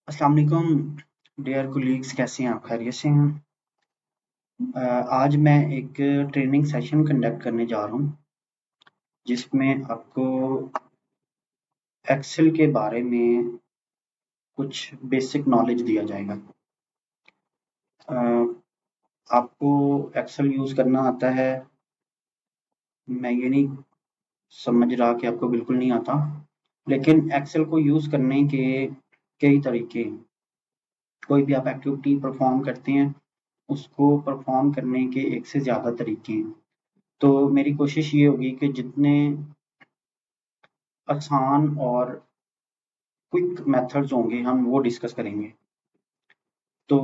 अस्सलाम वालेकुम dear colleagues, कैसे हैं आप? खैरियत से हैं? आज मैं एक ट्रेनिंग सेशन कंडक्ट करने जा रहा हूँ जिसमें आपको एक्सेल के बारे में कुछ बेसिक नॉलेज दिया जाएगा। अ, आपको एक्सेल यूज़ करना आता है? मैं ये नहीं समझ रहा कि आपको बिल्कुल नहीं आता, लेकिन एक्सेल को यूज़ करने के कई तरीके हैं। कोई भी आप एक्टिविटी परफॉर्म करते हैं, उसको परफॉर्म करने के एक से ज़्यादा तरीके हैं। तो मेरी कोशिश ये होगी कि जितने आसान और क्विक मेथड्स होंगे हम वो डिस्कस करेंगे। तो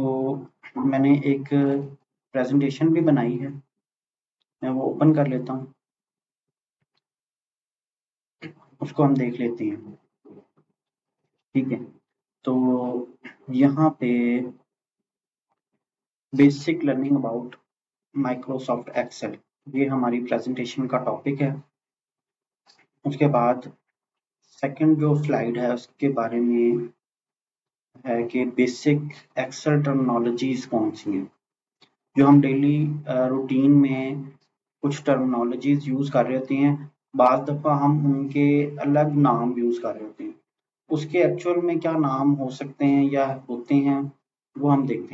मैंने एक प्रेजेंटेशन भी बनाई है, मैं वो ओपन कर लेता हूँ, उसको हम देख लेते हैं। ठीक है, तो यहाँ पे basic learning about Microsoft Excel, ये हमारी प्रेजेंटेशन का टॉपिक है। उसके बाद सेकंड जो स्लाइड है उसके बारे में है कि बेसिक एक्सेल टर्मिनोलॉजीज कौन सी हैं जो हम डेली रूटीन में कुछ टर्मिनोलॉजीज यूज़ कर रहे होते हैं। बाज़ दफ़ा हम उनके अलग नाम यूज़ कर रहे होते हैं, उसके एक्चुअल में क्या नाम हो सकते हैं या होते हैं वो हम देख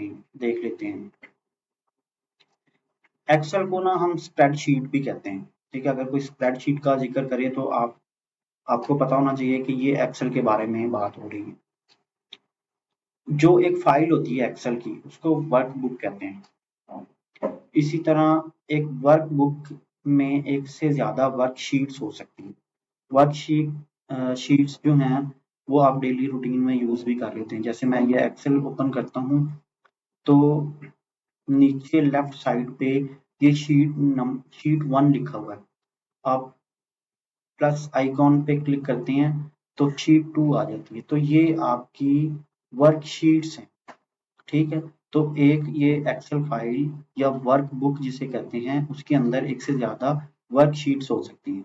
लेते हैं। एक्सेल को ना हम स्प्रेडशीट भी कहते हैं। ठीक है, अगर कोई स्प्रेडशीट का जिक्र करे तो आपको पता होना चाहिए कि ये एक्सेल के बारे में बात हो रही है। जो एक फाइल होती है एक्सेल की, उसको वर्कबुक कहते हैं। इसी तरह एक वर्कबुक में एक से ज़्यादा वर्कशीट्स हो सकती हैं। शीट्स जो हैं वो आप डेली रूटीन में यूज़ भी कर लेते हैं। जैसे मैं ये एक्सेल ओपन करता हूँ तो नीचे लेफ्ट साइड पे ये शीट 1 लिखा हुआ है। आप प्लस आइकॉन पे क्लिक करते हैं तो शीट 2 आ जाती है। तो ये आपकी वर्कशीट्स हैं। ठीक है, तो एक ये एक्सेल फाइल या वर्कबुक जिसे कहते हैं, उसके अंदर एक से ज़्यादा वर्कशीट्स हो सकती हैं।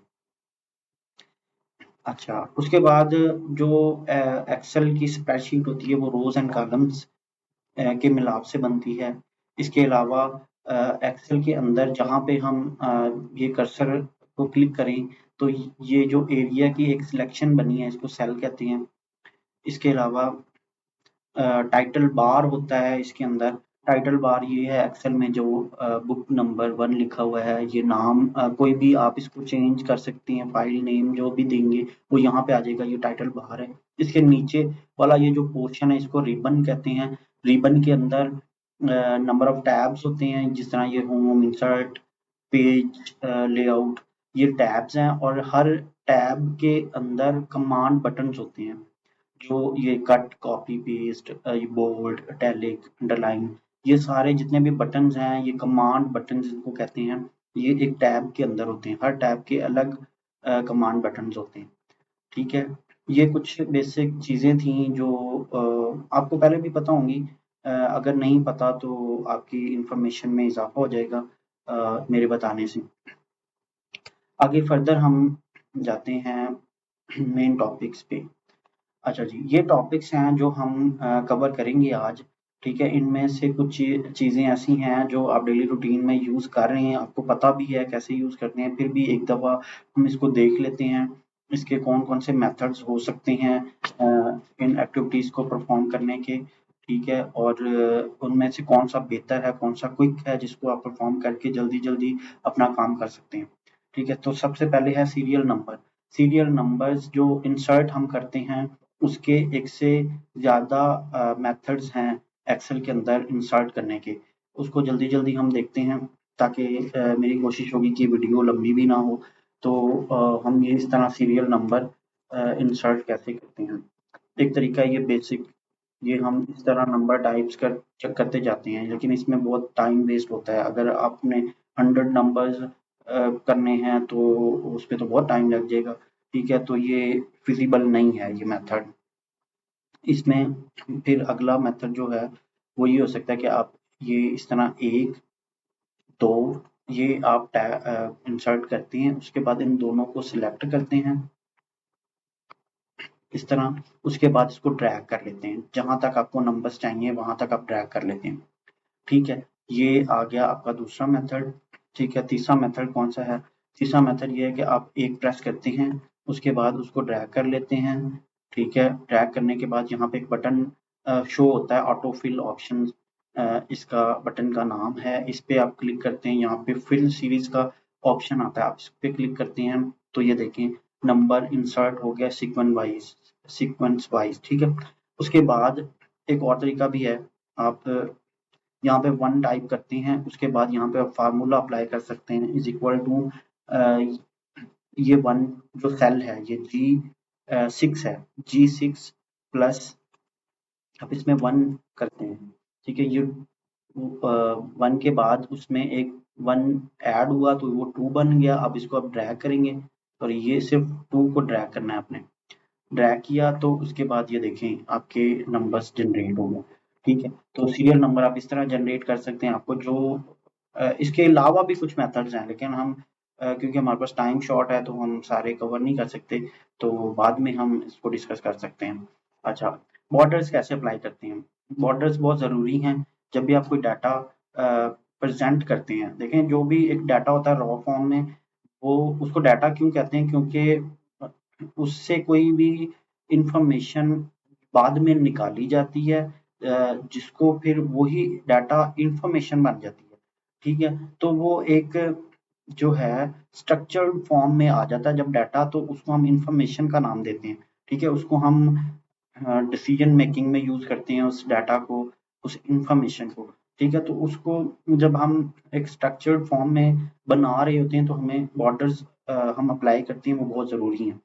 अच्छा, उसके बाद जो एक्सेल की स्प्रेडशीट होती है वो रोज़ एंड कॉलम्स के मिलाप से बनती है। इसके अलावा एक्सेल के अंदर जहाँ पे हम ये कर्सर को क्लिक करें तो ये जो एरिया की एक सिलेक्शन बनी है इसको सेल कहते हैं। इसके अलावा टाइटल बार होता है इसके अंदर। टाइटल बार ये है एक्सेल में जो बुक नंबर 1 लिखा हुआ है, ये नाम कोई भी आप इसको चेंज कर सकते हैं, फाइल नेम जो भी देंगे वो यहाँ पे आ जाएगा, ये टाइटल बार है। इसके नीचे वाला ये जो पोर्शन है इसको रिबन कहते हैं। रिबन के अंदर नंबर ऑफ टैब्स होते हैं, जिस तरह ये होम, इंसर्ट, पेज, लेआउट, ये टैब्स हैं और हर टैब के अंदर कमांड बटन्स होते हैं। जो ये कट, कॉपी, पेस्ट, ये बोल्ड, इटैलिक, अंडरलाइन, ये सारे जितने भी बटन्स हैं ये कमांड बटन्स इनको कहते हैं। ये एक टैब के अंदर होते हैं, हर टैब के अलग कमांड बटन्स होते हैं। ठीक है, ये कुछ बेसिक चीज़ें थी जो आपको पहले भी पता होंगी। अगर नहीं पता तो आपकी इंफॉर्मेशन में इजाफा हो जाएगा मेरे बताने से। आगे फर्दर हम जाते हैं मेन टॉपिक्स पे। अच्छा जी, ये टॉपिक्स हैं जो हम कवर करेंगे आज। ठीक है, इनमें से कुछ चीज़ें ऐसी हैं जो आप डेली रूटीन में यूज़ कर रहे हैं, आपको पता भी है कैसे यूज़ करते हैं, फिर भी एक दफ़ा हम इसको देख लेते हैं। इसके कौन-कौन से मेथड्स हो सकते हैं इन एक्टिविटीज़ को परफ़ॉर्म करने के। ठीक है, और उनमें से कौन-सा बेहतर है, कौन-सा क्विक है जिसको आप परफ़ॉर्म करके जल्दी-जल्दी अपना काम कर सकते हैं। ठीक है, तो सबसे पहले है सीरियल नंबर। सीरियल नंबर्स जो इंसर्ट हम करते हैं उसके एक से ज़्यादा मेथड्स हैं एक्सेल के अंदर इंसर्ट करने के। उसको जल्दी-जल्दी हम देखते हैं ताकि मेरी कोशिश होगी कि वीडियो लंबी भी ना हो। तो हम ये इस तरह सीरियल नंबर इंसर्ट कैसे करते हैं। एक तरीका ये बेसिक, ये हम इस तरह नंबर टाइप्स चेक करते जाते हैं, लेकिन इसमें बहुत टाइम वेस्ट होता है। अगर आपने 100 नंबर्स करने हैं तो उसपे तो बहुत टाइम लग जाएगा। ठीक है, तो ये फिज़िबल नहीं है ये मेथड। इसमें फिर अगला मेथड जो है वो ये हो सकता है कि आप ये इस तरह 1, 2 ये आप इंसर्ट करते हैं, उसके बाद इन दोनों को सिलेक्ट करते हैं। इस तरह। उसके बाद इसको ड्रैग कर लेते हैं, जहां तक आपको नंबर्स चाहिए वहां तक आप ड्रैग कर लेते हैं। ठीक है, ये आ गया आपका दूसरा मेथड। ठीक है, तीसरा मेथड कौन सा है? तीसरा मेथड ये है कि आप एक प्रेस करते हैं, उसके बाद उसको ड्रैग कर लेते हैं। ठीक है, ड्रैग करने के बाद यहाँ पे एक बटन शो होता है, ऑटो फिल ऑप्शन, इसका बटन का नाम है। इस पे आप क्लिक करते हैं, यहाँ पे फिल सीरीज का ऑप्शन आता है, आप इस पे क्लिक करते हैं तो ये देखें नंबर इंसर्ट हो गया सीक्वेंस वाइज। ठीक है, उसके बाद एक और तरीका भी है, आप यहाँ पे 1 टाइप करते हैं, उसके बाद यहाँ पे आप फार्मूला अप्लाई कर सकते हैं, इज इक्वल टू ये 1 जो सेल है ये G6 है, G6 प्लस आप इसमें 1 करते हैं। ठीक है, ये 1 के बाद उसमें एक 1 ऐड हुआ तो वो 2 बन गया। अब इसको आप ड्रैग करेंगे और ये सिर्फ 2 को ड्रैग करना है आपने। ड्रैग किया तो उसके बाद ये देखें आपके नंबर्स जनरेट हो गए। ठीक है, तो सीरियल नंबर आप इस तरह जनरेट कर सकते हैं। आपको जो इसके अलावा भी कुछ मेथड्स हैं, लेकिन हम क्योंकि हमारे पास टाइम शॉर्ट है तो हम सारे कवर नहीं कर सकते, तो बाद में हम इसको डिस्कस कर सकते हैं। अच्छा, बॉर्डर्स कैसे अप्लाई करते हैं? बॉर्डर्स बहुत ज़रूरी हैं जब भी आप कोई डाटा प्रेजेंट करते हैं। देखें, जो भी एक डाटा होता है रॉ फॉर्म में, वो उसको डाटा क्यों कहते हैं? क्योंकि उससे कोई भी इंफॉर्मेशन बाद में निकाली जाती है, जिसको फिर वही डाटा इंफॉर्मेशन बन जाती है। ठीक है, तो वो एक जो है स्ट्रक्चर्ड फॉर्म में आ जाता है जब डाटा, तो उसको हम इंफॉर्मेशन का नाम देते हैं। ठीक है, उसको हम डिसीजन मेकिंग में यूज करते हैं उस डाटा को, उस इंफॉर्मेशन को। ठीक है, तो उसको जब हम एक स्ट्रक्चर्ड फॉर्म में बना रहे होते हैं तो हमें बॉर्डर्स हम अप्लाई करते हैं, वो बहुत ज़रूरी हैं।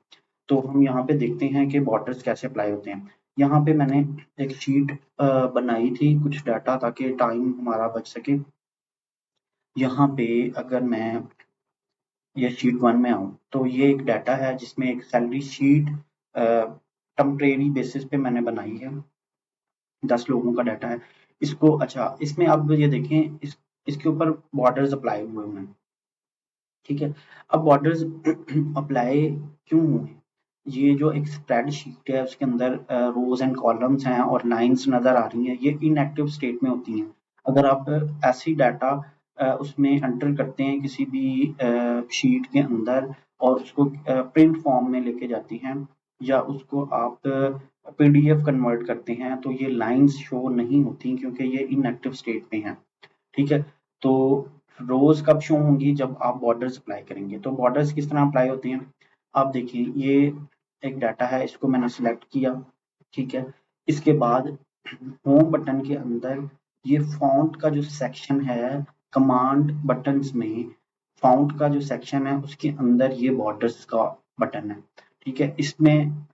तो हम यहाँ पे देखते हैं कि बॉर्डर्स कैसे अप्लाई होते हैं। यहाँ पे मैंने एक शीट बनाई थी कुछ डाटा, ताकि टाइम हमारा बच सके। यहाँ पे अगर मैं ये शीट 1 में आऊँ तो ये एक डाटा है जिसमें एक सैलरी शीट टेम्परेरी बेसिस पे मैंने बनाई है, 10 लोगों का डाटा है। इसको अच्छा, इसमें अब ये देखें इसके ऊपर बॉर्डर्स अप्लाई हुए हुए हैं। ठीक है, अब बॉर्डर्स अप्लाई क्यों हुए? ये जो एक स्प्रेडशीट है उसके अंदर रोज एंड कॉलम्स हैं और लाइंस नजर आ रही हैं, ये इनएक्टिव स्टेट में होती हैं। अगर आप ऐसी डाटा उसमें एंटर करते हैं किसी भी शीट के अंदर और उसको प्रिंट फॉर्म में लेके जाती हैं, या उसको आप पीडीएफ कन्वर्ट करते हैं, तो ये लाइंस शो नहीं होती क्योंकि ये इनएक्टिव स्टेट में है। ठीक है, तो रोज कब शो होंगी? जब आप बॉर्डर्स अप्लाई करेंगे। तो बॉर्डर्स किस तरह अप्लाई होते हैं? आप देखिए, ये एक डाटा है, इसको मैंने सिलेक्ट किया। ठीक है, इसके बाद होम बटन के अंदर ये फॉन्ट का जो सेक्शन है, कमांड बटन्स में फॉन्ट का जो सेक्शन है उसके अंदर ये बॉर्डर्स का बटन है। ठीक है, इसमें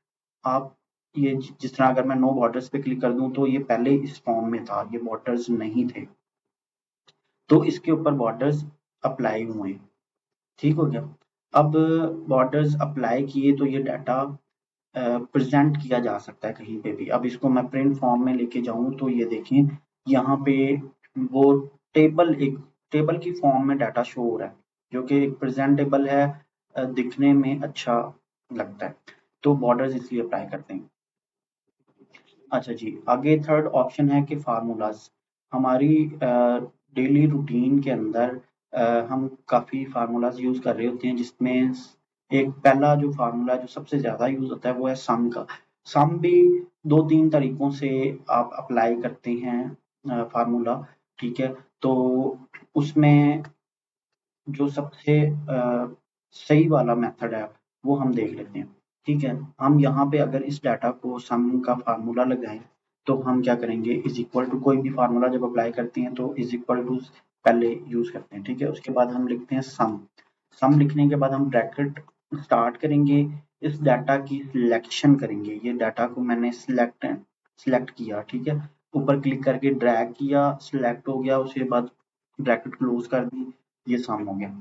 आप ये जिस तरह अगर मैं नो बॉर्डर्स पे क्लिक कर दूं तो ये पहले इस फॉर्म में था, ये बॉर्डर्स नहीं थे, तो इसके ऊपर बॉर्डर्स अप्लाई हुए। ठीक हो गया। अब बॉर्डर्स अप्लाई किए तो ये डाटा प्रेजेंट किया जा सकता है कहीं पे भी। अब इसको मैं प्रिंट फॉर्म में लेके जाऊं तो ये देखें, यहाँ पे वो एक टेबल की फॉर्म में डाटा शो हो रहा है, जो कि एक प्रेजेंटेबल है, दिखने में अच्छा लगता है। तो बॉर्डर्स इसलिए अप्लाई करते हैं। अच्छा जी, आगे थर्ड ऑप्शन है कि फार्मूलाज। हमारी डेली रूटीन के अंदर हम काफ़ी फार्मूलाज यूज़ कर रहे होते हैं, जिसमें एक पहला जो फार्मूला जो सबसे ज़्यादा यूज़ होता है वो है सम का। सम भी 2-3 तरीकों से आप अप्लाई करते हैं फार्मूला। ठीक है, तो उसमें जो सबसे सही वाला मेथड है वो हम देख लेते हैं। ठीक है, हम यहाँ पे अगर इस डाटा को सम का फार्मूला लगाएं तो हम क्या करेंगे, इज इक्वल टू कोई भी फार्मूला जब अप्लाई करते हैं तो इज इक्वल टू पहले यूज करते हैं। ठीक है, उसके बाद हम लिखते हैं सम। सम लिखने के बाद हम ब्रैकेट स्टार्ट करेंगे, इस डाटा की सिलेक्शन करेंगे। ये डाटा को मैंने सिलेक्ट किया। ठीक है, ऊपर क्लिक करके ड्रैग किया, सिलेक्ट हो गया, उसके बाद ब्रैकेट क्लोज कर दी, ये सम हो गया।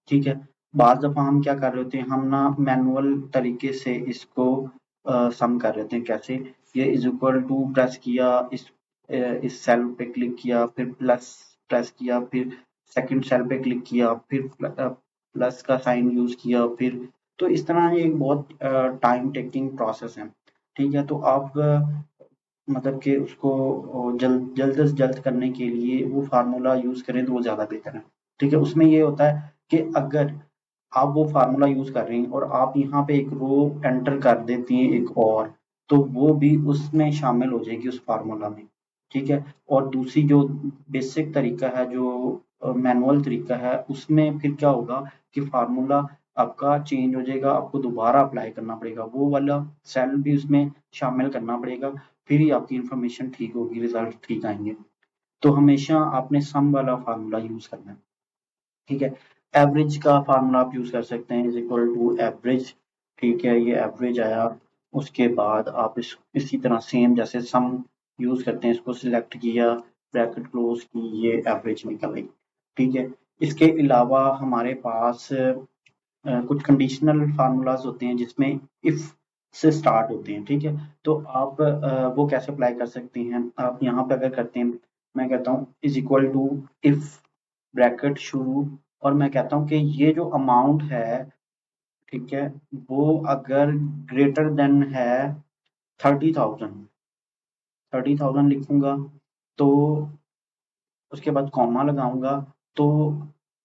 ठीक है, बाज़ दफ़ा हम क्या कर रहे होते हैं, हम ना मैनुअल तरीके से इसको सम कर रहे होते हैं। कैसे? ये इज इक्वल टू प्रेस किया, इस सेल पे क्लिक किया, फिर प्लस प्रेस किया, फिर सेकंड सेल पे क्लिक किया, फिर प्लस का साइन यूज किया, फिर तो इस तरह ये एक बहुत टाइम टेकिंग प्रोसेस है। ठीक है, तो आप मतलब कि उसको जल्द से जल्द करने के लिए वो फार्मूला यूज करें तो वो ज्यादा बेहतर है। ठीक है, उसमें ये होता है कि अगर आप वो फार्मूला यूज कर रही हैं और आप यहाँ पे एक रो एंटर कर देती हैं एक और, तो वो भी उसमें शामिल हो जाएगी उस फार्मूला में। ठीक है, और दूसरी जो बेसिक तरीका है, जो मैनुअल तरीका है, उसमें फिर क्या होगा कि फार्मूला आपका चेंज हो जाएगा, आपको दोबारा अप्लाई करना पड़ेगा, वो वाला सेल भी उसमें शामिल करना पड़ेगा, फिर ही आपकी इंफॉर्मेशन ठीक होगी, रिजल्ट ठीक आएंगे। तो हमेशा आपने सम वाला फार्मूला यूज करना है। ठीक है, एवरेज का फार्मूला आप यूज कर सकते हैं, इज इक्वल टू एवरेज। ठीक है, ये एवरेज आया, उसके बाद आप इसी तरह सेम जैसे सम यूज करते हैं, इसको सिलेक्ट किया, ब्रैकेट क्लोज की, ये एवरेज निकल गई। ठीक है, इसके अलावा हमारे पास कुछ कंडीशनल फार्मूलाज होते हैं जिसमें इफ से स्टार्ट होते हैं। ठीक है, तो आप वो कैसे अप्लाई कर सकते हैं, आप यहाँ पे अगर करते हैं, मैं कहता हूँ is equal to if bracket शुरू, और मैं कहता हूँ कि ये जो अमाउंट है, ठीक है, वो अगर ग्रेटर देन है 30,000, 30,000 लिखूंगा, तो उसके बाद कॉमा लगाऊंगा, तो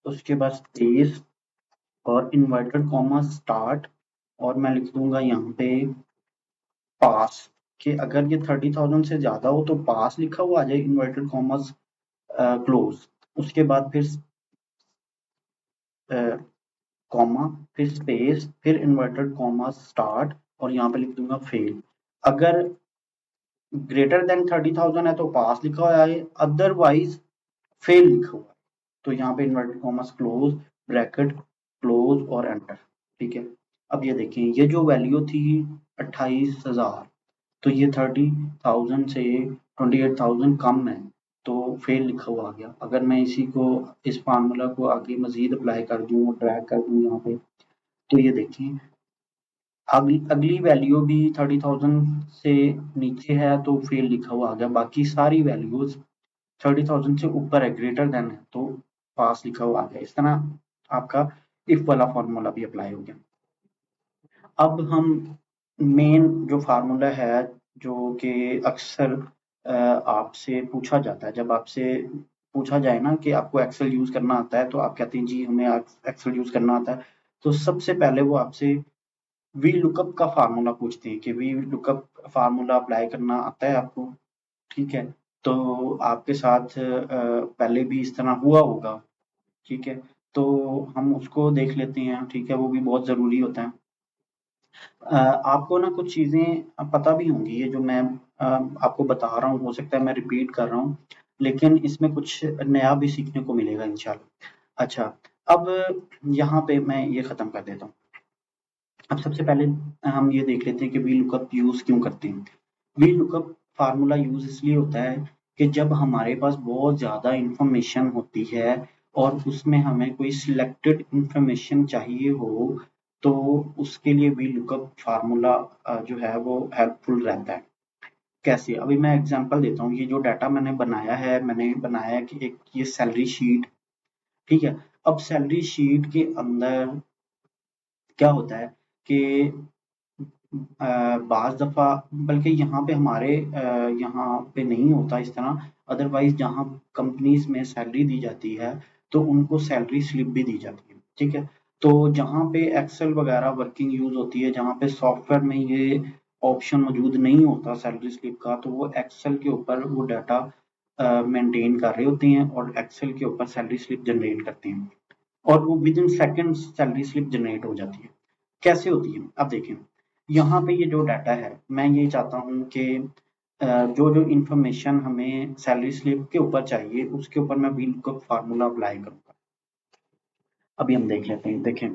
उसके बाद स्पेस और इन्वर्टेड कॉमा स्टार्ट, और मैं लिख दूंगा यहाँ पे पास, कि अगर ये 30,000 से ज्यादा हो तो पास लिखा हुआ आ जाए, इन्वर्टेड कॉमर्स क्लोज, उसके बाद फिर कॉमा, फिर स्पेस, फिर इन्वर्टेड कॉमा स्टार्ट, और यहाँ पे लिख दूंगा फेल। अगर ग्रेटर देन 30,000 है तो पास लिखा हुआ है, अदरवाइज फेल लिखा हुआ है। तो यहाँ पे inverted commas close, bracket close और एंटर। ठीक है, अब ये देखिए, ये जो वैल्यू थी 28,000, तो ये 30,000 से 28,000 कम है, तो फेल लिखा हुआ आ गया। अगर मैं इसी को, इस फार्मूला को आगे मजीद अप्लाई कर दूं और ड्रैग कर दूं यहाँ पे, तो ये देखिए, अगली अगली वैल्यू भी 30,000 से नीचे है तो फेल लिखा हुआ आ गया, बाकी सारी वैल्यूज 30,000 से ऊपर है, ग्रेटर देन है, तो पास लिखा हुआ आ गया। इस तरह आपका इफ वाला फार्मूला भी अप्लाई हो गया। अब हम मेन जो फार्मूला है, जो कि अक्सर आपसे पूछा जाता है, जब आपसे पूछा जाए ना कि आपको एक्सेल यूज करना आता है, तो आप कहते हैं जी हमें एक्सेल यूज करना आता है, तो सबसे पहले वो आपसे वी लुकअप का फार्मूला पूछते हैं कि वी लुकअप फार्मूला अप्लाई करना आता है आपको। ठीक है, तो आपके साथ पहले भी इस तरह हुआ होगा। ठीक है, तो हम उसको देख लेते हैं। ठीक है, वो भी बहुत जरूरी होता है। आपको ना कुछ चीज़ें पता भी होंगी, ये जो मैं आपको बता रहा हूँ, हो सकता है मैं रिपीट कर रहा हूँ, लेकिन इसमें कुछ नया भी सीखने को मिलेगा इंशाल्लाह। अच्छा, अब यहाँ पे मैं ये ख़त्म कर देता हूँ। अब सबसे पहले हम ये देख लेते हैं कि वी लुकअप यूज़ क्यों करते हैं। वी लुकअप फार्मूला यूज़ इसलिए होता है कि जब हमारे पास बहुत ज़्यादा इंफॉर्मेशन होती है और उसमें हमें कोई सिलेक्टेड इंफॉर्मेशन चाहिए हो, तो उसके लिए वी लुकअप फार्मूला जो है वो हेल्पफुल रहता है। कैसे? अभी मैं एग्जांपल देता हूँ। ये जो डाटा मैंने बनाया है कि एक ये सैलरी शीट, ठीक है? अब सैलरी शीट के अंदर क्या होता है कि बाज़ दफ़ा, बल्कि यहाँ पे हमारे यहाँ पे नहीं होता इस तरह, अदरवाइज़ जहाँ कंपनीज़ में सैलरी दी जाती है, तो उनको सैलरी स्लिप भी दी जाती है, ठीक है? तो जहाँ पे एक्सेल वगैरह वर्किंग यूज़ होती है, जहाँ पे सॉफ्टवेयर में ये ऑप्शन मौजूद नहीं होता सैलरी स्लिप का, तो वो एक्सेल के ऊपर वो डाटा मेंटेन कर रहे होते हैं और एक्सेल के ऊपर सैलरी स्लिप जनरेट करते हैं, और वो within seconds salary slip generate हो जाती है। कैसे होती है? अब देखें, यहाँ पे ये जो डाटा है, मैं ये चाहता हूँ कि जो जो इंफॉर्मेशन हमें सैलरी स्लिप के ऊपर चाहिए, उसके ऊपर मैं VLOOKUP फार्मूला अप्लाई करूँगा। अभी हम देख लेते हैं। देखें,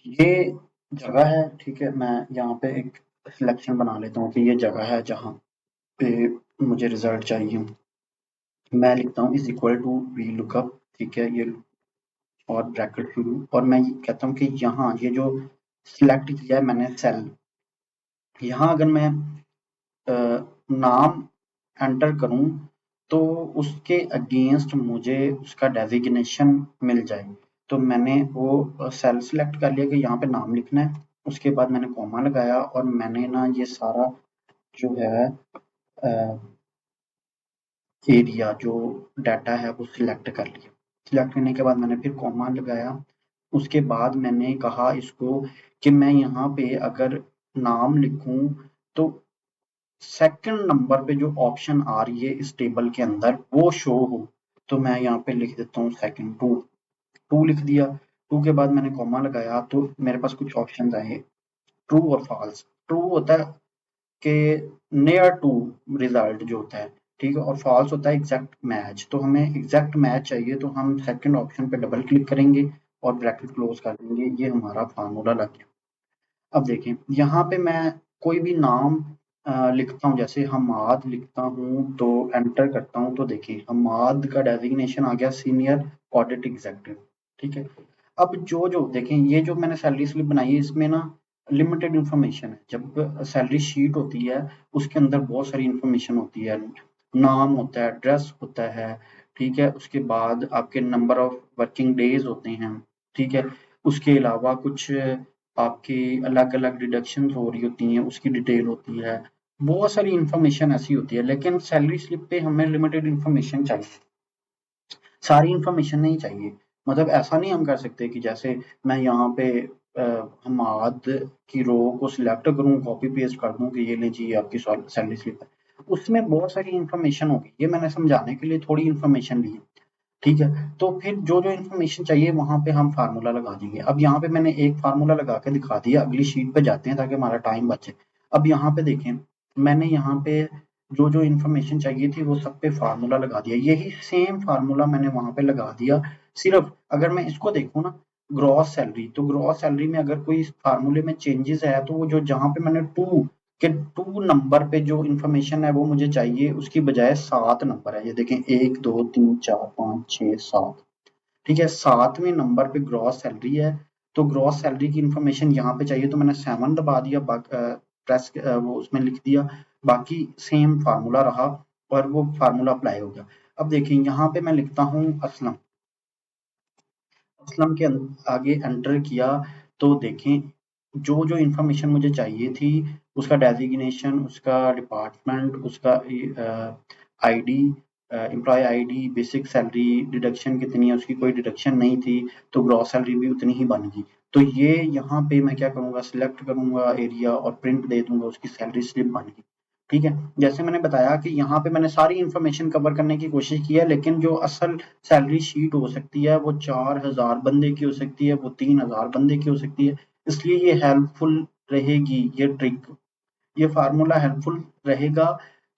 ये जगह है, ठीक है? मैं यहाँ पे एक सिलेक्शन बना लेता हूँ कि ये जगह है जहाँ पे मुझे रिजल्ट चाहिए। मैं लिखता हूँ इज इक्वल टू VLOOKUP, ठीक है? ये और ब्रैकेट शुरू, और मैं ये कहता हूँ कि यहाँ ये जो सिलेक्ट किया है मैंने सेल, यहाँ अगर मैं नाम एंटर करूँ तो उसके अगेंस्ट मुझे उसका डेजिग्नेशन मिल जाए। तो मैंने वो सेल सिलेक्ट कर लिया कि यहाँ पे नाम लिखना है, उसके बाद मैंने कॉमा लगाया और मैंने ना ये सारा जो है एरिया जो डाटा है वो सिलेक्ट कर लिया। सिलेक्ट करने के बाद मैंने फिर कॉमा लगाया। उसके बाद मैंने कहा इसको कि मैं यहाँ पे अगर नाम लिखूं तो सेकंड नंबर पे जो ऑप्शन आ रही है इस टेबल के अंदर वो शो हो। तो मैं यहाँ पे लिख देता हूँ सेकंड, टू लिख दिया। टू के बाद मैंने कॉमा लगाया तो मेरे पास कुछ ऑप्शन आए, ट्रू और फॉल्स। ट्रू होता है कि नियर टू रिजल्ट जो होता है, ठीक है, और फॉल्स होता है एग्जैक्ट मैच। तो हमें एग्जैक्ट मैच चाहिए तो हम सेकंड ऑप्शन पे डबल क्लिक करेंगे और ब्रैकेट क्लोज कर देंगे। ये हमारा फार्मूला लग गया। अब देखें यहाँ पे मैं कोई भी नाम लिखता हूँ, जैसे हमाद लिखता हूँ तो एंटर करता हूँ तो देखिए हमाद का डेजिग्नेशन आ गया सीनियर ऑडिट एग्जीक्यूटिव। ठीक है, अब जो जो देखें ये जो मैंने सैलरी स्लिप बनाई है इसमें ना लिमिटेड इन्फॉर्मेशन है। जब सैलरी शीट होती है उसके अंदर बहुत सारी इन्फॉर्मेशन होती है, नाम होता है, एड्रेस होता है, ठीक है, उसके बाद आपके नंबर ऑफ वर्किंग डेज होते हैं, ठीक है, उसके अलावा कुछ आपकी अलग अलग डिडक्शन हो रही होती हैं उसकी डिटेल होती है, बहुत सारी इन्फॉर्मेशन ऐसी होती है। लेकिन सैलरी स्लिप पे हमें लिमिटेड इन्फॉर्मेशन चाहिए, सारी इन्फॉर्मेशन नहीं चाहिए। मतलब ऐसा नहीं हम कर सकते कि जैसे मैं यहाँ पे हमाद की रो को सिलेक्ट करूँ, कॉपी पेस्ट कर दूँ कि ये लीजिए आपकी सैलरी स्लिप है, उसमें बहुत सारी इन्फॉर्मेशन होगी। ये मैंने समझाने के लिए थोड़ी इन्फॉर्मेशन ली है, ठीक है। तो फिर जो जो इन्फॉर्मेशन चाहिए वहां पे हम फार्मूला लगा देंगे। अब यहाँ पे मैंने एक फार्मूला लगा के दिखा दिया, अगली शीट पे जाते हैं ताकि हमारा टाइम बचे। अब यहाँ पे देखें मैंने यहाँ पे जो जो इन्फॉर्मेशन चाहिए थी वो सब पे फार्मूला लगा दिया, यही सेम फार्मूला मैंने वहां पे लगा दिया। सिर्फ अगर मैं इसको देखूँ ना ग्रॉस सैलरी, तो ग्रॉस सैलरी में अगर कोई फार्मूले में चेंजेस है तो वो जो जहां पे मैंने टू नंबर पे जो इन्फॉर्मेशन है वो मुझे चाहिए उसकी बजाय 7 नंबर है। ये देखें 1 2 3 4 5 6 7, ठीक है, 7वें नंबर पे ग्रॉस सैलरी है। तो ग्रॉस सैलरी की इन्फॉर्मेशन यहाँ पे चाहिए तो मैंने 7 दबा दिया, प्रेस वो उसमें लिख दिया, बाकी सेम फार्मूला रहा और वो फार्मूला अप्लाई हो गया। अब देखिए यहाँ पे मैं लिखता हूँ असलम, असलम के आगे एंटर किया तो देखें जो जो इन्फॉर्मेशन मुझे चाहिए थी उसका डेजिग्नेशन, उसका डिपार्टमेंट, उसका ID, employee ID, basic salary, deduction कितनी है, उसकी कोई डिडक्शन नहीं थी तो ग्रॉस सैलरी भी उतनी ही बन गई। तो ये यहाँ पे मैं क्या करूँगा, सिलेक्ट करूँगा एरिया और प्रिंट दे दूंगा, उसकी सैलरी स्लिप बन गई। ठीक है, जैसे मैंने बताया कि यहाँ पे मैंने सारी इन्फॉर्मेशन कवर करने की कोशिश की है, लेकिन जो असल सैलरी शीट हो सकती है वो 4000 बंदे की हो सकती है, वो 3000 बंदे की हो सकती है। इसलिए ये हेल्पफुल रहेगी, ये ट्रिक, ये फार्मूला हेल्पफुल रहेगा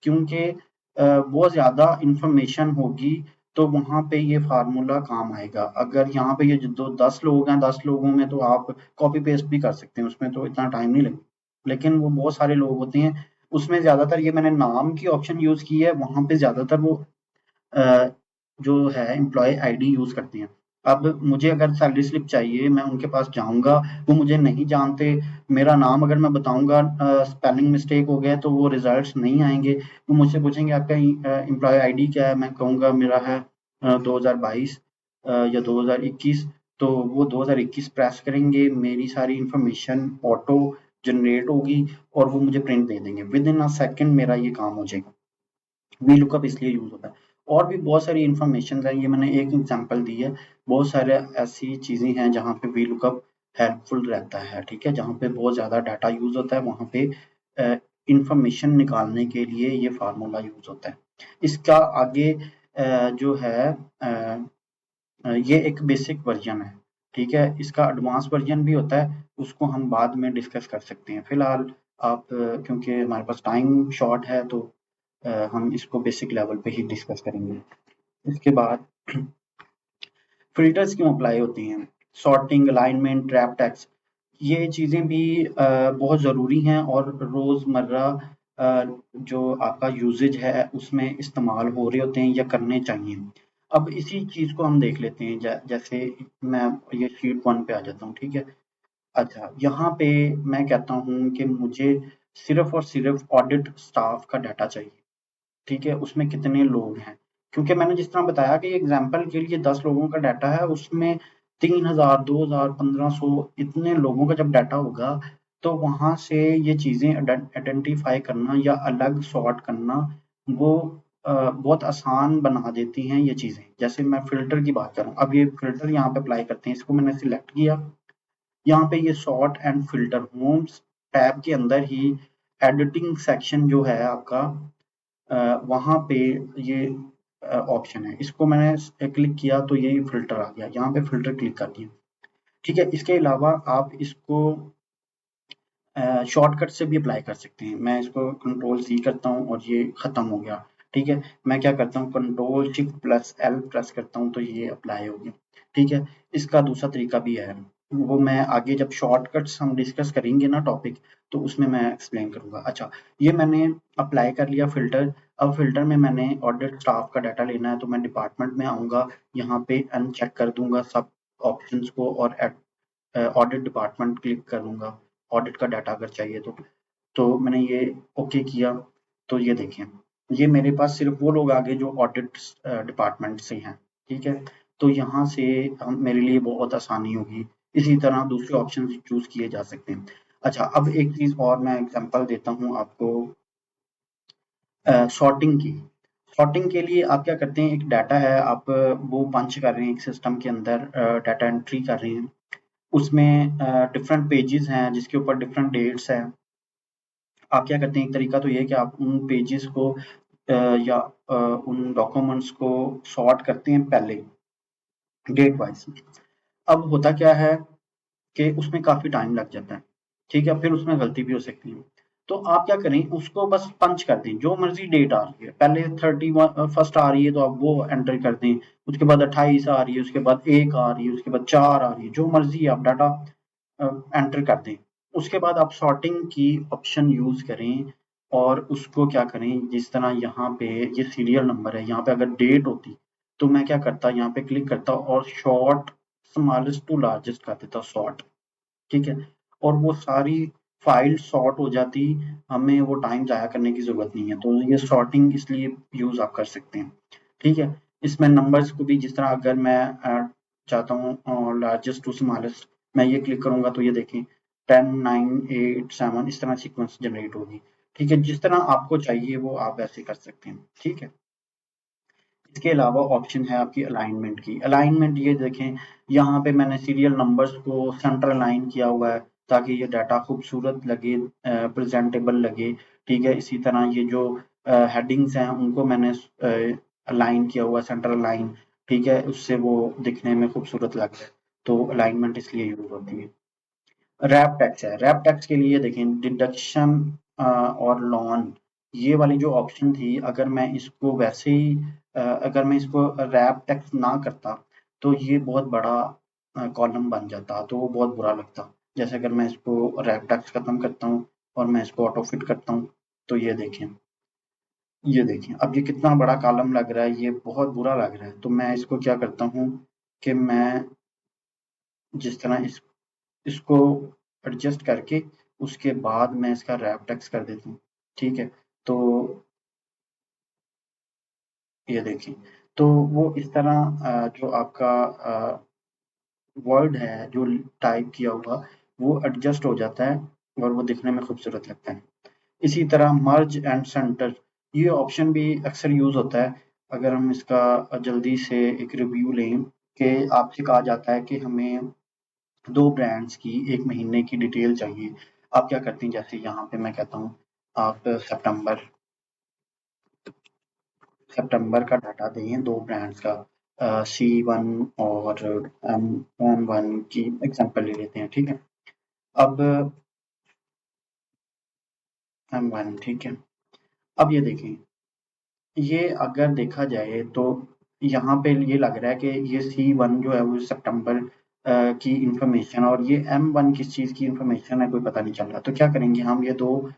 क्योंकि बहुत ज्यादा इंफॉर्मेशन होगी तो वहां पे ये फार्मूला काम आएगा। अगर यहाँ पे ये जो 10 लोग हैं, 10 लोगों में तो आप कॉपी पेस्ट भी कर सकते हैं, उसमें तो इतना टाइम नहीं लगेगा। लेकिन वो बहुत सारे लोग होते हैं, उसमें ज्यादातर ये मैंने नाम की ऑप्शन यूज की है, वहां पे ज्यादातर वो जो है एम्प्लॉय आईडी यूज करते हैं। अब मुझे अगर सैलरी स्लिप चाहिए मैं उनके पास जाऊंगा, वो मुझे नहीं जानते, मेरा नाम अगर मैं बताऊंगा स्पेलिंग मिस्टेक हो गया तो वो रिजल्ट्स नहीं आएंगे। वो मुझसे पूछेंगे आपका एम्प्लॉय आईडी क्या है, मैं कहूंगा मेरा है 2022 या 2021, तो वो 2021 प्रेस करेंगे, मेरी सारी इंफॉर्मेशन ऑटो जनरेट होगी और वो मुझे प्रिंट दे देंगे, विद इन अ सेकेंड मेरा ये काम हो जाएगा। वी लुकअप इसलिए यूज होता है। और भी बहुत सारी इंफॉर्मेशन है, ये मैंने एक एग्जांपल दी है, बहुत सारे ऐसी चीजें हैं जहाँ पे वी लुकअप हेल्पफुल रहता है। ठीक है, जहाँ पे बहुत ज्यादा डाटा यूज होता है वहाँ पे इंफॉर्मेशन निकालने के लिए ये फार्मूला यूज होता है। इसका आगे जो है ये एक बेसिक वर्जन है, ठीक है, इसका एडवांस वर्जन भी होता है, उसको हम बाद में डिस्कस कर सकते हैं। फिलहाल आप क्योंकि हमारे पास टाइम शॉर्ट है तो हम इसको बेसिक लेवल पे ही डिस्कस करेंगे। इसके बाद फिल्टर्स क्यों अप्लाई होती हैं, सॉर्टिंग, अलाइनमेंट, रैप टेक्स्ट, ये चीज़ें भी बहुत ज़रूरी हैं और रोज़मर्रा जो आपका यूजेज है उसमें इस्तेमाल हो रहे होते हैं या करने चाहिए। अब इसी चीज़ को हम देख लेते हैं, जैसे मैं ये शीट 1 पे आ जाता हूँ, ठीक है। अच्छा, यहाँ पे मैं कहता हूँ कि मुझे सिर्फ और सिर्फ ऑडिट स्टाफ का डाटा चाहिए, ठीक है, उसमें कितने लोग हैं, क्योंकि मैंने जिस तरह बताया कि एग्जाम्पल के लिए 10 लोगों का डाटा है, उसमें 3000 2000 1500 इतने लोगों का जब डाटा होगा तो वहाँ से ये चीज़ें आइडेंटिफाई करना या अलग सॉर्ट करना वो बहुत आसान बना देती हैं ये चीज़ें। जैसे मैं फ़िल्टर की बात करूँ, अब ये फ़िल्टर यहाँ पे अप्लाई करते हैं, इसको मैंने सिलेक्ट किया, यहाँ पे ये sort and filter homes tab के अंदर ही एडिटिंग सेक्शन जो है आपका वहाँ पे ये ऑप्शन है, इसको मैंने क्लिक किया तो ये फ़िल्टर आ गया, यहाँ पे फ़िल्टर क्लिक कर दिया। ठीक है, इसके अलावा आप इसको शॉर्टकट से भी अप्लाई कर सकते हैं। मैं इसको कंट्रोल सी करता हूँ और ये खत्म हो गया। ठीक है, मैं क्या करता हूँ control shift plus L press करता हूँ तो ये अप्लाई हो गया। ठीक है, इसका दूसरा तरीका भी है, वो मैं आगे जब शॉर्टकट्स हम डिस्कस करेंगे ना टॉपिक, तो उसमें मैं एक्सप्लेन करूंगा। अच्छा, ये मैंने अप्लाई कर लिया फ़िल्टर। अब फ़िल्टर में मैंने ऑडिट स्टाफ का डाटा लेना है, तो मैं डिपार्टमेंट में आऊँगा, यहाँ पे अनचेक कर दूँगा सब ऑप्शंस को और ऑडिट डिपार्टमेंट क्लिक करूँगा, ऑडिट का डाटा अगर चाहिए तो मैंने ये ओके किया, तो ये देखें, ये मेरे पास सिर्फ वो लोग आ गए जो ऑडिट डिपार्टमेंट से हैं। ठीक है, तो यहाँ से हम मेरे लिए बहुत आसानी होगी। इसी तरह दूसरे ऑप्शन चूज किए जा सकते हैं। अच्छा, अब एक चीज और मैं एग्जांपल देता हूँ आपको सॉर्टिंग की। सॉर्टिंग के लिए आप क्या करते हैं, एक डाटा है, आप वो पंच कर रहे हैं एक सिस्टम के अंदर, डाटा एंट्री कर रहे हैं, उसमें डिफरेंट पेजेस हैं जिसके ऊपर डिफरेंट डेट्स हैं। आप क्या करते हैं, एक तरीका तो ये है कि आप उन पेजेस को या उन डॉक्यूमेंट्स को सॉर्ट करते हैं पहले डेट वाइज। अब होता क्या है कि उसमें काफ़ी टाइम लग जाता है। ठीक है, फिर उसमें गलती भी हो सकती है। तो आप क्या करें, उसको बस पंच कर दें, जो मर्जी डेट आ रही है, पहले 31 आ रही है तो आप वो एंटर कर दें, उसके बाद 28 आ रही है, उसके बाद 1 आ रही है, उसके बाद 4 आ रही है, जो मर्जी आप डाटा एंटर कर दें। उसके बाद आप सॉर्टिंग की ऑप्शन यूज़ करें और उसको क्या करें, जिस तरह यहाँ पे ये सीरियल नंबर है, यहाँ पे अगर डेट होती तो मैं क्या करता, यहाँ पे क्लिक करता और शॉर्ट स्मॉलेस्ट टू लार्जेस्ट कर देता सॉर्ट। ठीक है, और वो सारी फाइल सॉर्ट हो जाती, हमें वो टाइम ज़ाया करने की ज़रूरत नहीं है। तो ये सॉर्टिंग इसलिए यूज़ आप कर सकते हैं। ठीक है, इसमें नंबर्स को भी जिस तरह अगर मैं चाहता हूँ लार्जेस्ट टू स्मॉलेस्ट, मैं ये क्लिक करूँगा तो ये देखें 10 9 8 7 इस तरह सीक्वेंस जनरेट होगी। ठीक है, जिस तरह आपको चाहिए वो आप ऐसे कर सकते हैं। ठीक है, इसके अलावा ऑप्शन है आपकी अलाइनमेंट की। अलाइनमेंट ये देखें, यहाँ पे मैंने सीरियल नंबर्स को सेंटर अलाइन किया हुआ है ताकि ये डाटा खूबसूरत लगे, प्रेजेंटेबल लगे। ठीक है, इसी तरह ये जो हेडिंग्स हैं उनको मैंने अलाइन किया हुआ, सेंटर अलाइन। ठीक है, उससे वो दिखने में खूबसूरत लग रहा है, तो अलाइनमेंट इसलिए यूज होती है। रैप टैक्स है, रैप टैक्स के लिए देखें डिडक्शन और लॉन, ये वाली जो ऑप्शन थी, अगर मैं इसको वैसे ही अगर मैं इसको रैप टैक्स ना करता तो ये बहुत बड़ा कॉलम बन जाता, तो वो बहुत बुरा लगता। जैसे अगर मैं इसको रैप टैक्स खत्म करता हूँ और मैं इसको ऑटो फिट करता हूँ, तो ये देखें अब ये कितना बड़ा कॉलम लग रहा है, ये बहुत बुरा लग रहा है। तो मैं इसको क्या करता हूँ कि मैं जिस तरह इसको एडजस्ट करके उसके बाद मैं इसका रैप टेक्स्ट कर देता हूँ। ठीक है, तो ये देखिए, तो वो इस तरह जो आपका वर्ड है जो टाइप किया हुआ वो एडजस्ट हो जाता है और वो दिखने में खूबसूरत लगता है। इसी तरह मर्ज एंड सेंटर, ये ऑप्शन भी अक्सर यूज होता है। अगर हम इसका जल्दी से एक रिव्यू लें कि आपसे कहा जाता है कि हमें 2 ब्रांड्स की 1 महीने की डिटेल चाहिए। आप क्या करती हैं, जैसे यहाँ पे मैं कहता हूँ आप सितंबर का डाटा दें 2 ब्रांड्स का, C1 और M1 की एग्ज़ाम्पल ले लेते हैं। ठीक है, अब M1 ठीक है, अब ये देखें, ये अगर देखा जाए तो यहाँ पे ये लग रहा है कि ये C1 जो है वो सितंबर की इंफॉर्मेशन, और ये M1 किस चीज़ की इंफॉर्मेशन है कोई पता नहीं चल रहा। तो क्या करेंगे, हम ये दो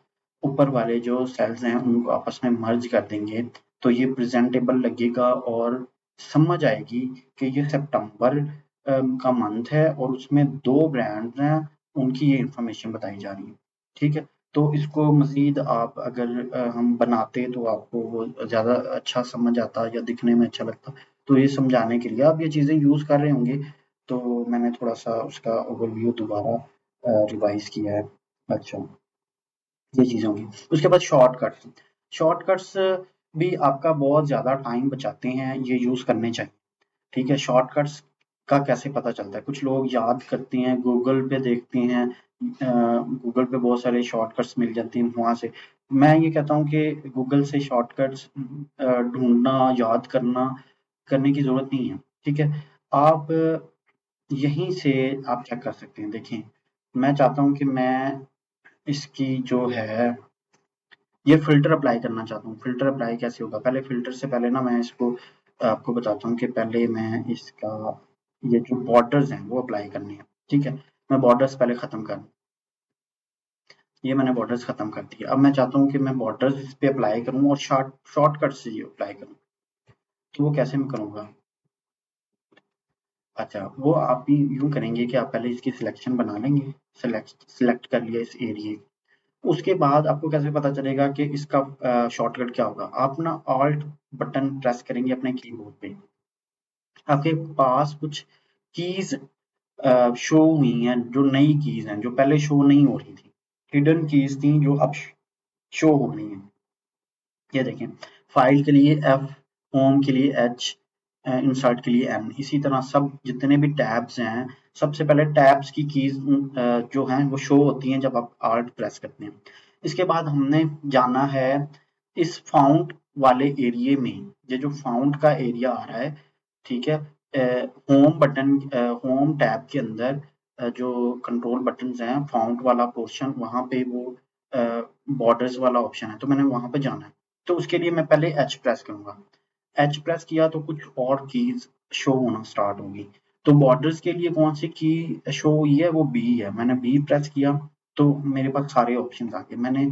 ऊपर वाले जो सेल्स हैं उनको आपस में मर्ज कर देंगे, तो ये प्रेजेंटेबल लगेगा और समझ आएगी कि ये सितंबर का मंथ है और उसमें 2 ब्रांड्स हैं, उनकी ये इंफॉर्मेशन बताई जा रही है। ठीक है, तो इसको मज़ीद आप अगर हम बनाते तो आपको वो ज़्यादा अच्छा समझ आता या दिखने में अच्छा लगता। तो ये समझाने के लिए आप ये चीज़ें यूज़ कर रहे होंगे, तो मैंने थोड़ा-सा उसका ओवरव्यू दोबारा रिवाइज़ किया है। अच्छा, ये चीज़ होंगी। उसके बाद शॉर्टकट्स भी आपका बहुत ज़्यादा टाइम बचाते हैं, ये यूज़ करने चाहिए। ठीक है, शॉर्टकट्स का कैसे पता चलता है? कुछ लोग याद करते हैं, गूगल पे देखते हैं, गूगल पे बहुत सारे शॉर्टकट्स मिल जाते हैं वहाँ से। मैं ये कहता हूँ कि गूगल से शॉर्टकट्स ढूँढना, याद करने की ज़रूरत नहीं है, ठीक है? आप यहीं से आप चेक कर सकते हैं। देखें, मैं चाहता हूँ कि मैं इसकी जो है ये फ़िल्टर अप्लाई करना चाहता हूँ। फ़िल्टर अप्लाई कैसे होगा? पहले फ़िल्टर से पहले ना मैं इसको आपको बताता हूँ कि पहले मैं इसका ये जो बॉर्डर्स हैं वो अप्लाई करने हैं, ठीक है? मैं बॉर्डर्स पहले ख़त्म कर ये मैंने बॉर्डर्स ख़त्म कर दिए। अब मैं चाहता हूँ कि मैं बॉर्डर्स इस पे अप्लाई करूँ और शॉर्टकट से ये अप्लाई करूँ। तो वो कैसे मैं करूँगा? अच्छा, वो आप भी यूँ करेंगे कि आप पहले इसकी सिलेक्शन बना लेंगे, सिलेक्ट कर लिया इस एरिये, उसके बाद आपको कैसे पता चलेगा कि इसका शॉर्टकट क्या होगा? आप ना ऑल्ट बटन प्रेस करेंगे अपने कीबोर्ड पे। आपके पास कुछ कीज़ शो हुई हैं, जो नई कीज़ हैं, जो पहले शो नहीं हो रही थी। हिडन कीज़ थी जो अब शो हो रही हैं। ये देखें, फाइल के लिए F, होम के लिए H, इंसर्ट के लिए N। इसी तरह सब जितने भी टैब्स हैं, सबसे पहले टैब्स की कीज़ जो हैं वो शो होती हैं जब आप ऑल्ट प्रेस करते हैं। इसके बाद हमने जाना है इस फाउंड वाले एरिये में, ये जो फाउंड का एरिया आ रहा है, ठीक है? होम टैब के अंदर जो कंट्रोल बटन्स हैं, फाउंड वाला पोर्शन, वहाँ पे वो बॉर्डर्स वाला ऑप्शन है, तो मैंने वहाँ पे जाना है। तो उसके लिए मैं पहले एच प्रेस करूंगा। एच प्रेस किया तो कुछ और कीज शो होना स्टार्ट होगी। तो बॉर्डर्स के लिए कौन सी की शो हुई है? वो बी है। मैंने बी प्रेस किया तो मेरे पास सारे ऑप्शन आ गए। मैंने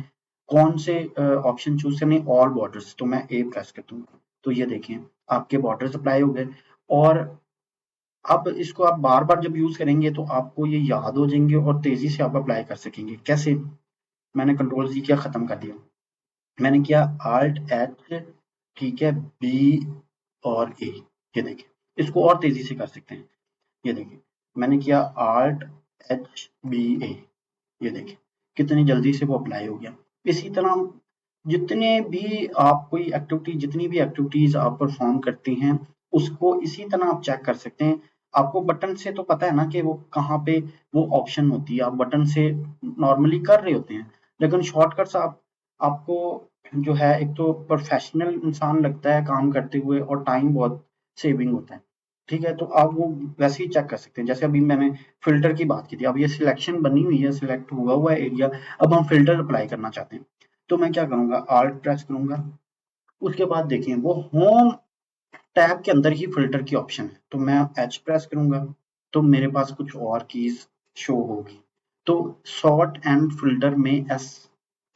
कौन से ऑप्शन चूज करने? All borders. तो मैं ए प्रेस कर दूंगा। तो ये देखें, आपके बॉर्डर्स अप्लाई हो गए। और अब इसको आप बार बार जब यूज करेंगे तो आपको ये याद हो जाएंगे और तेजी से आप अप्लाई कर सकेंगे। कैसे? मैंने कंट्रोल जी किया, खत्म कर दिया। मैंने किया Alt H, ठीक है, बी और ए। ये देखिए, इसको और तेजी से कर सकते हैं। ये देखिए, मैंने किया Alt H B A। ये देखिए, कितनी जल्दी से वो अप्लाई हो गया। इसी तरह जितने भी आप कोई एक्टिविटी जितनी भी एक्टिविटीज आप परफॉर्म करती हैं, उसको इसी तरह आप चेक कर सकते हैं। आपको बटन से तो पता है ना कि वो कहाँ पे वो ऑप्शन होती है, आप बटन से नॉर्मली कर रहे होते हैं। लेकिन शॉर्टकट्स आपको जो है, एक तो प्रोफेशनल इंसान लगता है काम करते हुए और टाइम बहुत सेविंग होता है। ठीक है, तो आप वो वैसे ही चेक कर सकते हैं। जैसे अभी मैंने फ़िल्टर की बात की थी, अब ये सिलेक्शन बनी हुई है, सिलेक्ट हुआ है एरिया। अब हम फ़िल्टर अप्लाई करना चाहते हैं, तो मैं क्या करूँगा? ऑल्ट प्रेस करूँगा। उसके बाद देखिए, वो होम टैब के अंदर ही फ़िल्टर की ऑप्शन है, तो मैं एच प्रेस करूँगा, तो मेरे पास कुछ और कीज़ शो होगी। तो सॉर्ट एंड फ़िल्टर में एस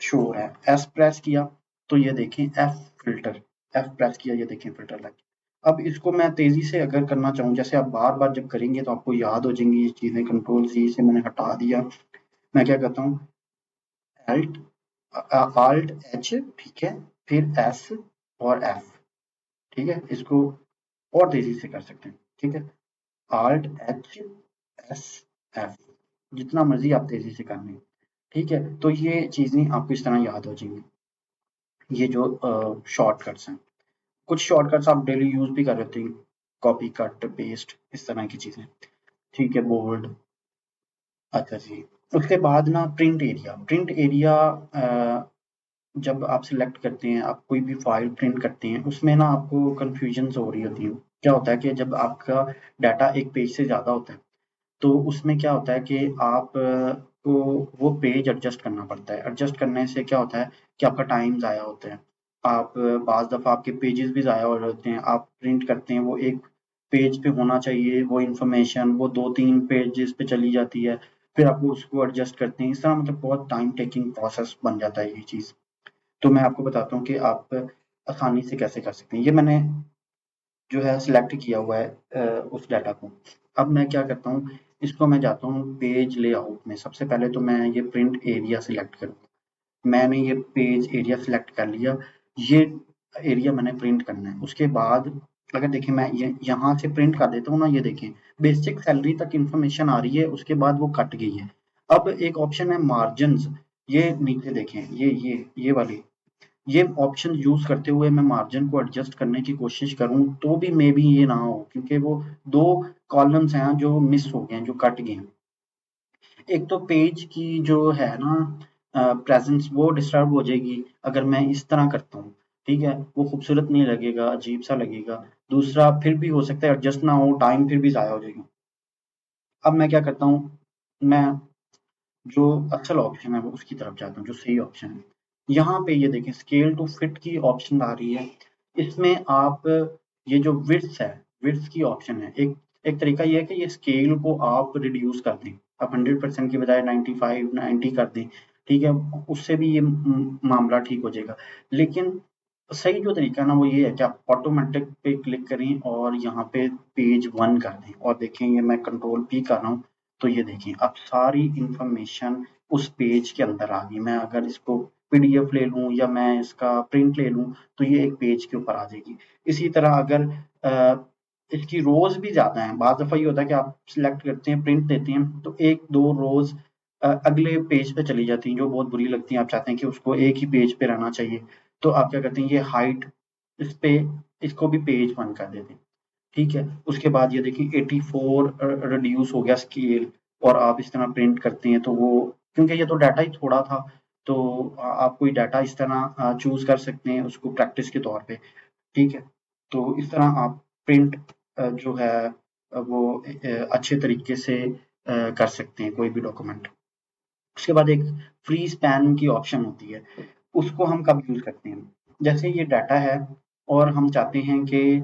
शो हो रहा है। एस प्रेस किया तो ये देखें एफ प्रेस किया, ये देखें फ़िल्टर लग गया। अब इसको मैं तेज़ी से अगर करना चाहूँ, जैसे आप बार-बार जब करेंगे तो आपको याद हो जाएँगी ये चीज़ें। कंट्रोल ज़ी से मैंने हटा दिया। मैं क्या करता हूँ? एल्ट ऑल्ट एच, ठीक है, फिर एस और एफ, ठीक है? इसको और तेज़ी से कर सकते हैं, ठीक है? ऑल्ट एच एस एफ, जितना मर्ज़ी आप तेज़ी से कर लें, ठीक है? तो ये चीज़ें आपको इस तरह याद हो जाएँगी, ये जो शॉर्टकट्स हैं। कुछ शॉर्टकट्स आप डेली यूज़ भी कर लेते हैं, कॉपी, कट, पेस्ट, इस तरह की चीज़ें, ठीक है? बोल्ड। अच्छा जी, उसके बाद ना प्रिंट एरिया जब आप सिलेक्ट करते हैं, आप कोई भी फाइल प्रिंट करते हैं, उसमें ना आपको कन्फ्यूजन्स हो रही होती हैं। क्या होता है कि जब आपका डाटा एक पेज से ज़्यादा होता है, तो उसमें क्या होता है कि आप को वो पेज एडजस्ट करना पड़ता है। एडजस्ट करने से क्या होता है कि आपका टाइम ज़ाया होता है। आप बाज़ दफ़ा आपके पेजेस भी ज़ाया हो रहे होते हैं। आप प्रिंट करते हैं, वो एक पेज पे होना चाहिए, वो इन्फॉर्मेशन वो 2-3 पेजेस पे चली जाती है। फिर आप उसको एडजस्ट करते हैं। इस तरह मतलब बहुत टाइम टेकिंग प्रोसेस बन जाता है ये चीज़। तो मैं आपको बताता हूँ कि आप आसानी से कैसे कर सकते हैं। ये मैंने जो है सिलेक्ट किया हुआ है उस डाटा को। अब मैं क्या करता हूँ, इसको मैं जाता हूँ पेज लेआउट में। सबसे पहले तो मैं ये प्रिंट एरिया सिलेक्ट करूँगा। मैंने ये पेज एरिया सिलेक्ट कर लिया। ये एरिया मैंने प्रिंट करना है। उसके बाद अगर देखें, मैं ये यहाँ से प्रिंट कर देता हूँ ना, ये देखें बेसिक सैलरी तक इन्फॉर्मेशन आ रही है, उसके बाद वो कट गई है। अब एक ऑप्शन है मार्जिन्स, ये नीचे देखें, ये वाली, ये ऑप्शन यूज करते हुए मैं मार्जिन को एडजस्ट करने की कोशिश करूं तो भी मे बी ये ना हो, क्योंकि वो 2 कॉलम्स हैं जो मिस हो गए हैं, जो कट गए हैं। एक तो पेज की जो है ना प्रेजेंस, वो डिस्टर्ब हो जाएगी अगर मैं इस तरह करता हूँ, ठीक है, वो खूबसूरत नहीं लगेगा, अजीब सा लगेगा। दूसरा, फिर भी हो सकता है एडजस्ट ना हो, टाइम फिर भी ज़ाया हो जाएगा। अब मैं क्या करता हूँ, मैं जो असल ऑप्शन है वो उसकी तरफ जाता हूँ, जो सही ऑप्शन है। यहाँ पे ये देखें, स्केल टू फिट की ऑप्शन आ रही है। इसमें आप ये जो विड्थ है, विड्थ की ऑप्शन है। एक एक तरीका ये है कि ये स्केल को आप रिड्यूस कर दें, आप 100% की बजाय 95 90 कर दें, ठीक है, उससे भी ये मामला ठीक हो जाएगा। लेकिन सही जो तरीका है ना वो ये है कि आप ऑटोमेटिक पे क्लिक करें और यहाँ पे पेज 1 कर दें, और देखें ये मैं कंट्रोल पी कर रहा हूँ, तो ये देखिए अब सारी इंफॉर्मेशन उस पेज के अंदर आ गई। मैं अगर इसको पीडीएफ ले लूँ या मैं इसका प्रिंट ले लूँ तो ये एक पेज के ऊपर आ जाएगी। इसी तरह अगर इसकी रोज भी ज़्यादा हैं, बाद दफ़ा ये होता है कि आप सिलेक्ट करते हैं, प्रिंट देते हैं, तो 1-2 रोज अगले पेज पे चली जाती हैं, जो बहुत बुरी लगती हैं। आप चाहते हैं कि उसको एक ही पेज पे रहना चाहिए, तो आप क्या करते हैं, ये हाइट इस पे, इसको भी पेज 1 कर देते हैं, ठीक है। उसके बाद ये देखिए 84 रिड्यूस हो गया स्केल, और आप इस तरह प्रिंट करते हैं तो वो, क्योंकि ये तो डाटा ही थोड़ा था, तो आप कोई डाटा इस तरह चूज कर सकते हैं उसको प्रैक्टिस के तौर पे, ठीक है। तो इस तरह आप प्रिंट जो है वो अच्छे तरीके से कर सकते हैं कोई भी डॉक्यूमेंट। उसके बाद एक फ्री स्पैन की ऑप्शन होती है, उसको हम कब यूज करते हैं, जैसे ये डाटा है और हम चाहते हैं कि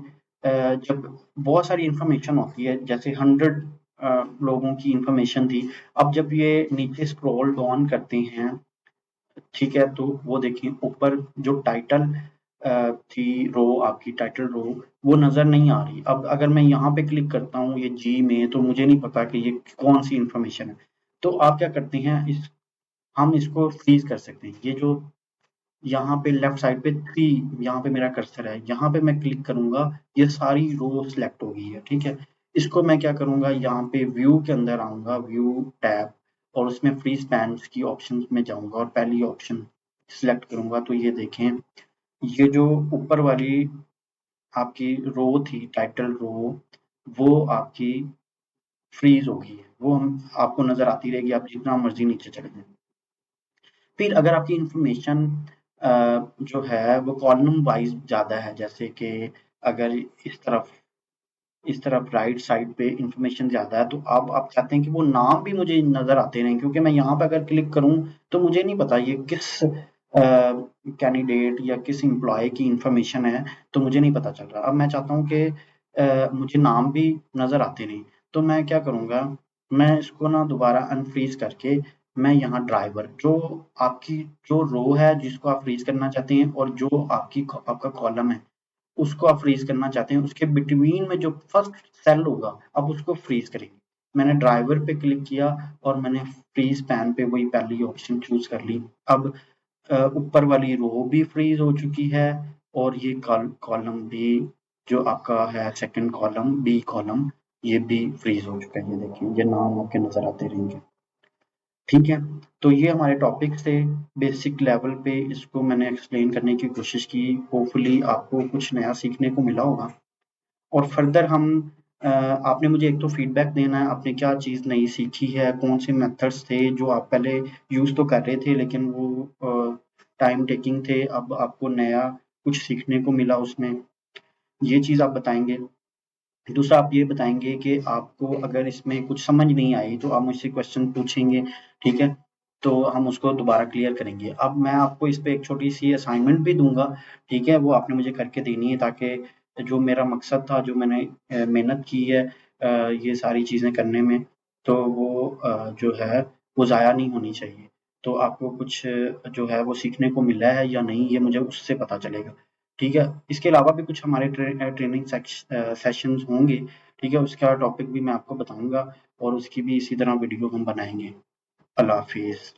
जब बहुत सारी इंफॉर्मेशन होती है, जैसे 100 लोगों की इंफॉर्मेशन थी, अब जब ये नीचे स्क्रॉल डाउन करते हैं, ठीक है, तो वो देखिए ऊपर जो टाइटल थी रो, आपकी टाइटल रो, वो नजर नहीं आ रही। अब अगर मैं यहाँ पे क्लिक करता हूँ ये जी में, तो मुझे नहीं पता कि ये कौन सी इंफॉर्मेशन है। तो आप क्या करते हैं, इस हम इसको फ्रीज कर सकते हैं। ये जो यहाँ पे लेफ्ट साइड पे 3, यहाँ पे मेरा कर्सर है, यहाँ पे मैं क्लिक करूंगा, ये सारी रो सिलेक्ट हो गई है, ठीक है। इसको मैं क्या करूंगा, यहाँ पे व्यू के अंदर आऊंगा, व्यू टैब, और उसमें फ्री स्पैन्स की ऑप्शन में जाऊंगा और पहली ऑप्शन सिलेक्ट करूंगा। तो ये देखें, ये जो ऊपर वाली आपकी रो थी, टाइटल रो, वो आपकी फ्रीज हो गई है, वो हम आपको नजर आती रहेगी, आप जितना मर्जी नीचे चले जाएं। फिर अगर आपकी इंफॉर्मेशन जो है वो कॉलम वाइज ज़्यादा है, जैसे कि अगर इस तरफ राइट साइड पे इंफॉर्मेशन ज़्यादा है, तो अब आप चाहते हैं कि वो नाम भी मुझे नज़र आते रहें, क्योंकि मैं यहाँ पे अगर क्लिक करूँ तो मुझे नहीं पता ये किस कैंडिडेट या किस एम्प्लॉय की इंफॉर्मेशन है, तो मुझे नहीं पता चल रहा। अब मैं चाहता हूँ कि मुझे नाम भी नज़र आते रहें, तो मैं क्या करूँगा, मैं इसको ना दोबारा अनफ्रीज करके, मैं यहाँ ड्राइवर, जो आपकी जो रो है जिसको आप फ्रीज करना चाहते हैं, और जो आपका कॉलम है उसको आप फ्रीज करना चाहते हैं, उसके बिटवीन में जो फर्स्ट सेल होगा आप उसको फ्रीज करेंगे। मैंने ड्राइवर पे क्लिक किया और मैंने फ्रीज पैन पे वही पहली ऑप्शन चूज कर ली। अब ऊपर वाली रो भी फ्रीज हो चुकी है, और ये कॉलम भी जो आपका है सेकंड कॉलम, बी कॉलम, ये भी फ्रीज हो चुका है। ये देखिए, ये नाम आपके नजर आते रहेंगे, ठीक है। तो ये हमारे टॉपिक्स थे, बेसिक लेवल पे इसको मैंने एक्सप्लेन करने की कोशिश की। होपफुली आपको कुछ नया सीखने को मिला होगा, और फर्दर हम आपने मुझे एक तो फीडबैक देना है, आपने क्या चीज़ नई सीखी है, कौन से मेथड्स थे जो आप पहले यूज़ तो कर रहे थे लेकिन वो टाइम टेकिंग थे, अब आपको नया कुछ सीखने को मिला उसमें, ये चीज़ आप बताएंगे। दूसरा, आप ये बताएंगे कि आपको अगर इसमें कुछ समझ नहीं आई तो आप मुझसे क्वेश्चन पूछेंगे, ठीक है, तो हम उसको दोबारा क्लियर करेंगे। अब मैं आपको इस पे एक छोटी सी असाइनमेंट भी दूंगा, ठीक है, वो आपने मुझे करके देनी है, ताकि जो मेरा मकसद था, जो मैंने मेहनत की है ये सारी चीज़ें करने में, तो वो जो है वो ज़ाया नहीं होनी चाहिए। तो आपको कुछ जो है वो सीखने को मिला है या नहीं, ये मुझे उससे पता चलेगा, ठीक है। इसके अलावा भी कुछ हमारे ट्रेनिंग सेशंस होंगे, ठीक है, उसका टॉपिक भी मैं आपको बताऊंगा, और उसकी भी इसी तरह वीडियो हम बनाएंगे। अल्लाह हाफिज़।